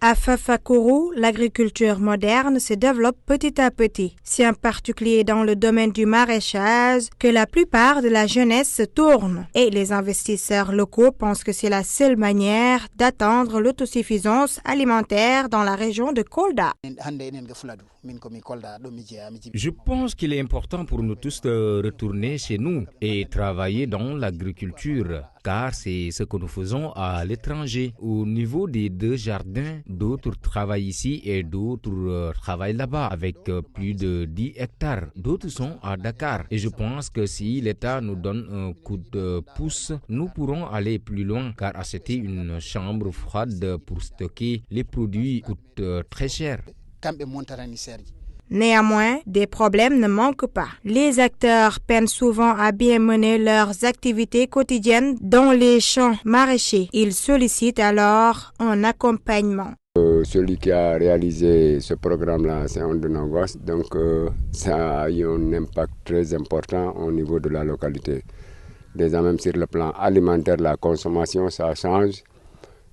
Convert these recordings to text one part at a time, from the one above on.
À Fafakuru, l'agriculture moderne se développe petit à petit. C'est en particulier dans le domaine du maraîchage que la plupart de la jeunesse se tourne. Et les investisseurs locaux pensent que c'est la seule manière d'atteindre l'autosuffisance alimentaire dans la région de Kolda. Je pense qu'il est important pour nous tous de retourner chez nous et travailler dans l'agriculture, car c'est ce que nous faisons à l'étranger. Au niveau des deux jardins, d'autres travaillent ici et d'autres travaillent là-bas avec plus de 10 hectares. D'autres sont à Dakar. Et je pense que si l'État nous donne un coup de pouce, nous pourrons aller plus loin, car acheter une chambre froide pour stocker les produits coûte très cher. Néanmoins, des problèmes ne manquent pas. Les acteurs peinent souvent à bien mener leurs activités quotidiennes dans les champs maraîchers. Ils sollicitent alors un accompagnement. Celui qui a réalisé ce programme-là, c'est un de nos gosses, donc ça a eu un impact très important au niveau de la localité. Déjà même sur le plan alimentaire, la consommation, ça change.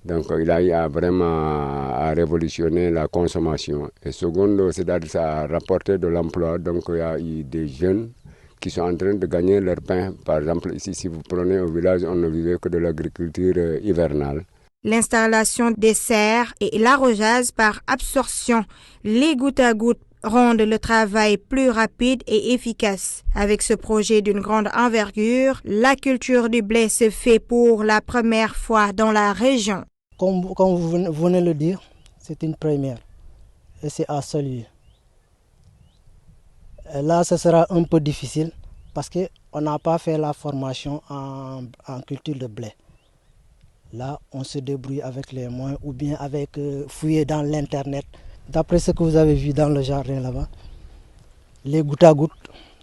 Donc il a eu à révolutionner la consommation. Et secondo, c'est-à-dire ça a rapporté de l'emploi. Donc il y a eu des jeunes qui sont en train de gagner leur pain. Par exemple, ici, si vous prenez au village, on ne vivait que de l'agriculture hivernale. L'installation des serres et l'arrosage par absorption, les gouttes à gouttes rendent le travail plus rapide et efficace. Avec ce projet d'une grande envergure, la culture du blé se fait pour la première fois dans la région. Comme vous venez de le dire, c'est une première et c'est à saluer. Et là, ce sera un peu difficile parce qu'on n'a pas fait la formation en culture de blé. Là, on se débrouille avec les moyens ou bien avec fouiller dans l'internet. D'après ce que vous avez vu dans le jardin là-bas, les gouttes à gouttes,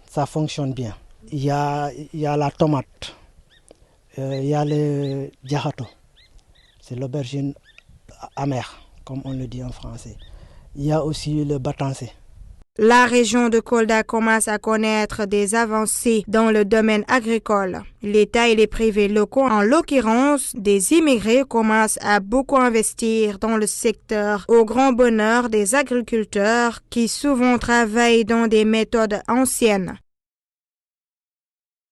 ça fonctionne bien. Il y a la tomate, il y a le diahato, c'est l'aubergine amère, comme on le dit en français. Il y a aussi le batancé. La région de Kolda commence à connaître des avancées dans le domaine agricole. L'État et les privés locaux, en l'occurrence des immigrés, commencent à beaucoup investir dans le secteur au grand bonheur des agriculteurs qui souvent travaillent dans des méthodes anciennes.